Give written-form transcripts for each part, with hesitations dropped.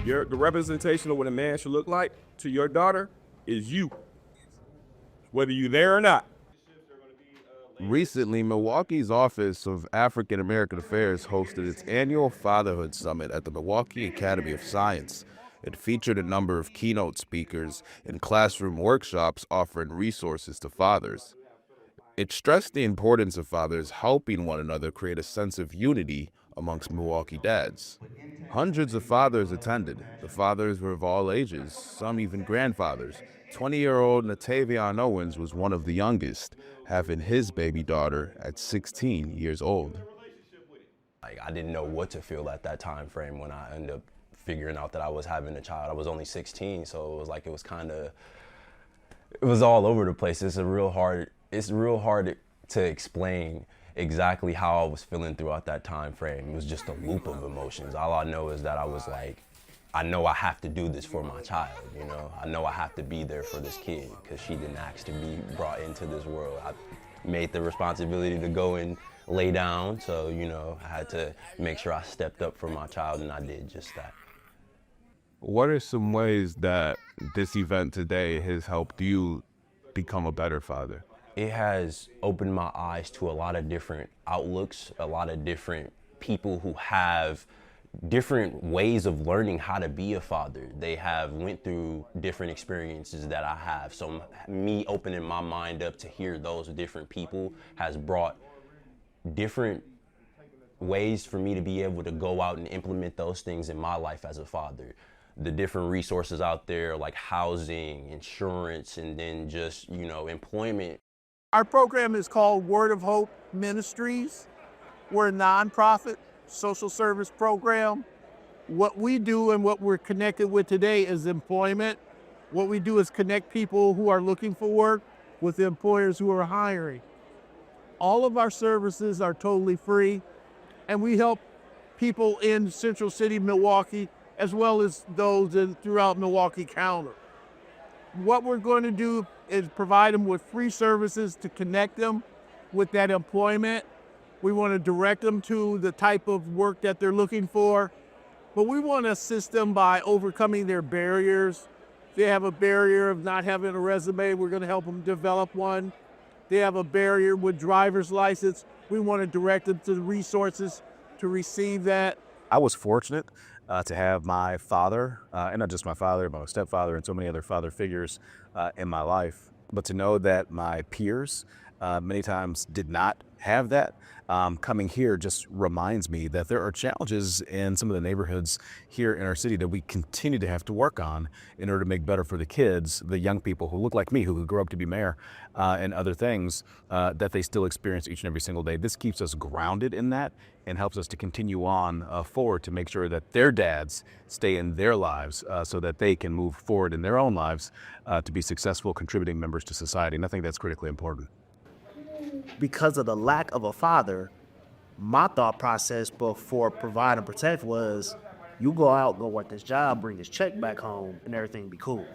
The representation of what a man should look like to your daughter is you, whether you're there or not. Recently, Milwaukee's Office of African American Affairs hosted its annual Fatherhood Summit at the Milwaukee Academy of Sciences. It featured a number of keynote speakers and classroom workshops offering resources to fathers. It stressed the importance of fathers helping one another create a sense of unity amongst Milwaukee dads. Hundreds of fathers attended. The fathers were of all ages, some even grandfathers. 20-year-old Natavion Owens was one of the youngest, having his baby daughter at 16 years old. I didn't know what to feel at that time frame when I ended up figuring out that I was having a child. I was only 16, so it was all over the place. It's real hard to explain exactly how I was feeling throughout that time frame. It was just a loop of emotions. All I know is that I was like, I know I have to do this for my child, you know? I know I have to be there for this kid because she didn't ask to be brought into this world. I made the responsibility to go and lay down, so, you know, I had to make sure I stepped up for my child, and I did just that. What are some ways that this event today has helped you become a better father? It has opened my eyes to a lot of different outlooks, a lot of different people who have different ways of learning how to be a father. They have went through different experiences that I have. So me opening my mind up to hear those different people has brought different ways for me to be able to go out and implement those things in my life as a father. The different resources out there like housing, insurance, and then just, you know, employment. Our program is called Word of Hope Ministries. We're a nonprofit social service program. What we do and what we're connected with today is employment. What we do is connect people who are looking for work with employers who are hiring. All of our services are totally free, and we help people in Central City, Milwaukee, as well as those throughout Milwaukee County. What we're going to do is provide them with free services to connect them with that employment. We want to direct them to the type of work that they're looking for, but we want to assist them by overcoming their barriers. If they have a barrier of not having a resume, we're going to help them develop one. They have a barrier with driver's license. We want to direct them to the resources to receive that. I was fortunate to have my father, and not just my father, but my stepfather and so many other father figures in my life. But to know that my peers many times did not have that, coming here just reminds me that there are challenges in some of the neighborhoods here in our city that we continue to have to work on in order to make better for the kids, the young people who look like me, who grow up to be mayor, and other things that they still experience each and every single day. This keeps us grounded in that and helps us to continue on forward to make sure that their dads stay in their lives so that they can move forward in their own lives to be successful contributing members to society. And I think that's critically important. Because of the lack of a father, my thought process before provide and protect was, you go out, go work this job, bring this check back home, and everything be cool.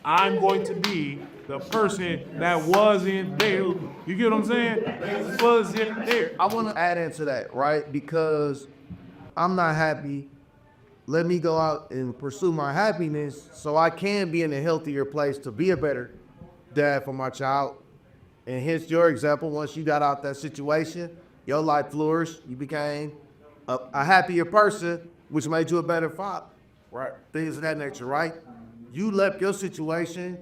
I'm going to be the person that wasn't there. You get what I'm saying? Wasn't there. I want to add into that, right? Because I'm not happy. Let me go out and pursue my happiness so I can be in a healthier place to be a better dad for my child. And here's your example. Once you got out that situation, your life flourished. You became a happier person, which made you a better father, right? Things of that nature, right? You left your situation,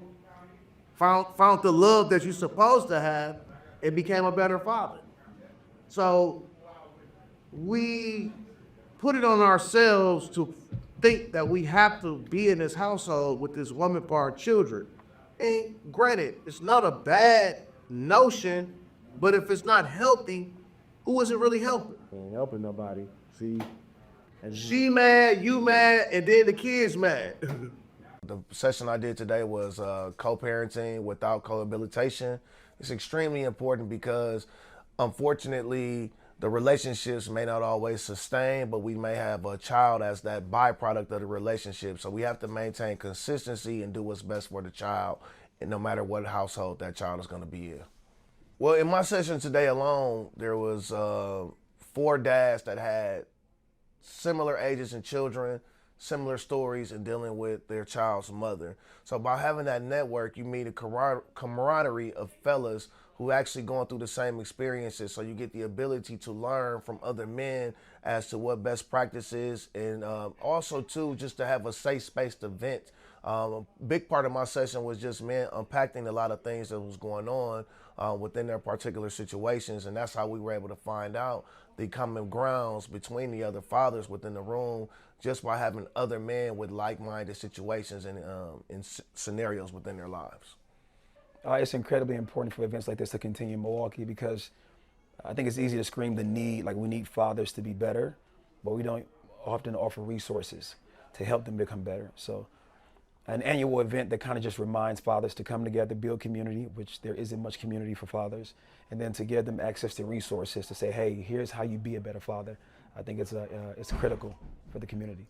found the love that you're supposed to have, and became a better father. So we put it on ourselves to think that we have to be in this household with this woman for our children. And granted, it's not a bad notion, but if it's not healthy, who is it really helping? Ain't helping nobody. See? And she mad, you mad, and then the kids mad. The session I did today was co-parenting without cohabilitation. It's extremely important because, unfortunately, the relationships may not always sustain, but we may have a child as that byproduct of the relationship. So we have to maintain consistency and do what's best for the child, and no matter what household that child is going to be in. Well, in my session today alone, there was 4 dads that had similar ages and children, similar stories in dealing with their child's mother. So by having that network, you meet a camaraderie of fellas who actually going through the same experiences. So you get the ability to learn from other men as to what best practice is, and also too, just to have a safe space to vent. A big part of my session was just men unpacking a lot of things that was going on within their particular situations, and that's how we were able to find out the common grounds between the other fathers within the room, just by having other men with like-minded situations and scenarios within their lives. It's incredibly important for events like this to continue in Milwaukee, because I think it's easy to scream the need, like we need fathers to be better, but we don't often offer resources to help them become better. So an annual event that kind of just reminds fathers to come together, build community, which there isn't much community for fathers, and then to give them access to resources to say, hey, here's how you be a better father. I think it's critical for the community.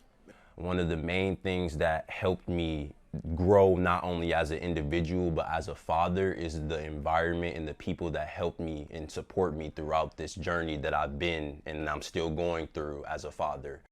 One of the main things that helped me grow not only as an individual but as a father is the environment and the people that helped me and support me throughout this journey that I've been and I'm still going through as a father.